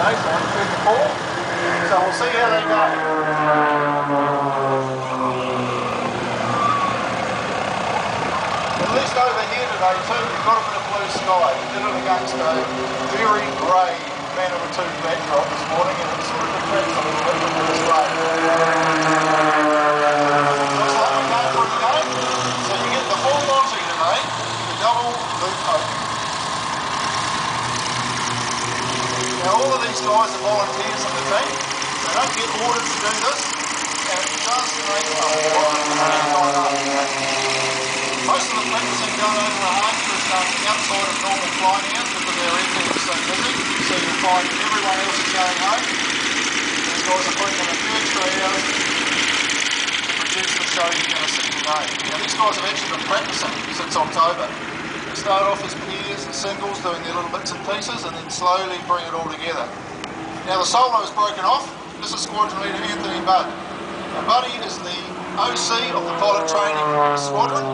today, so I'm doing the call. So we'll see how they go. At least over here today too, we've got a bit of blue sky. We did it against a very grey Masterton backdrop this morning, and it sort of detracts a little bit with this rain. Looks like we're going for it again. So you get the full Monty today, the double loop open. Now all of these guys are volunteers in the team. They don't get orders to do this, and it does make a lot of time up. Most of the practicing done over a acre is done outside of normal flying hours because our airfield is so busy. So you'll find everyone else is going home. These guys are putting in a few extra hours to produce the show you're going to see today. Now these guys have actually been practicing since October. They start off as pairs and singles, doing their little bits and pieces, and then slowly bring it all together. Now the solo is broken off. This is Squadron Leader Anthony Budd. Now Buddy is the OC of the pilot training squadron,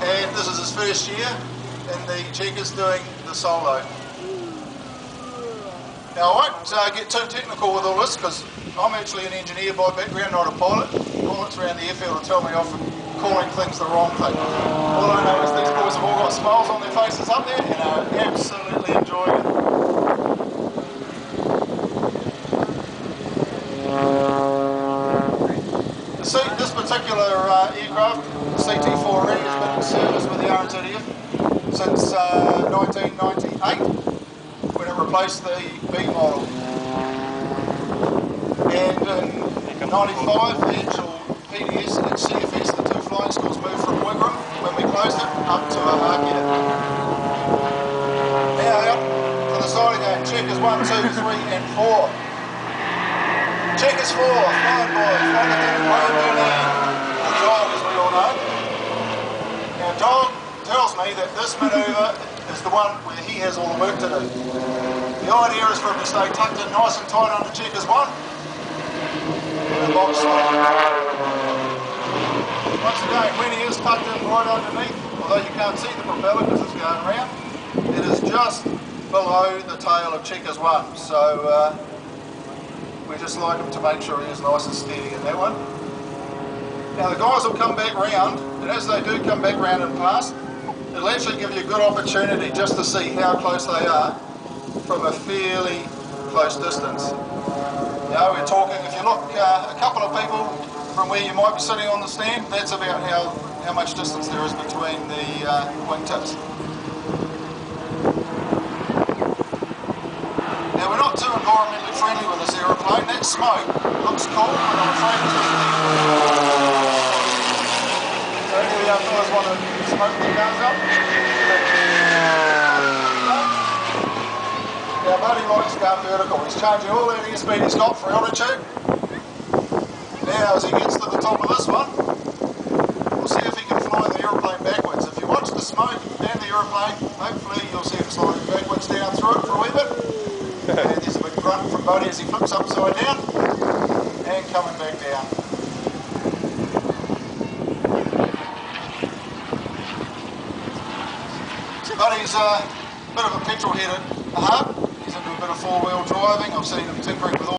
and this is his first year in the Checkers doing the solo. Now I won't get too technical with all this because I'm actually an engineer by background, not a pilot. Pilots around the airfield will tell me off for calling things the wrong thing. All I know is these boys have all got smiles on their faces up there and are absolutely enjoying it. This particular aircraft, the CT-4E, has been in service with the RNZF since 1998, when it replaced the B model. And in 95, the actual PDS and CFS, the two flying schools, moved from Wigram, when we closed it, up to Aviators. Now out for the side again, Checkers 1, 2, 3 and 4. Checkers 4, flying by the dog, as we all know. Now Dog tells me that this manoeuvre is the one where he has all the work to do. The idea is for him to stay tucked in nice and tight under Checkers 1 and the box slide. Once again, when he is tucked in right underneath, although you can't see the propeller because it's going around, it is just below the tail of Checkers 1. So we just like him to make sure he is nice and steady in that one. Now the guys will come back round, and as they do come back round and pass, it'll actually give you a good opportunity just to see how close they are from a fairly close distance. Now we're talking, if you look a couple of people from where you might be sitting on the stand, that's about how much distance there is between the wingtips. Now we're not too environmentally friendly with this aeroplane. That smoke looks cool, but I'm afraid it's just so any of the outdoors want to smoke their guns up? Now Buddy likes going vertical. He's changing all that airspeed he's got for altitude. Now as he gets to the top of this one, we'll see if he can fly the aeroplane backwards. If you watch the smoke and the aeroplane, hopefully you'll see him sliding backwards down through it for a wee bit. And there's a big grunt from Buddy as he flips upside down and coming back down. Buddy's a bit of a petrol head at heart. He's into a bit of four-wheel driving. I've seen him tinkering with all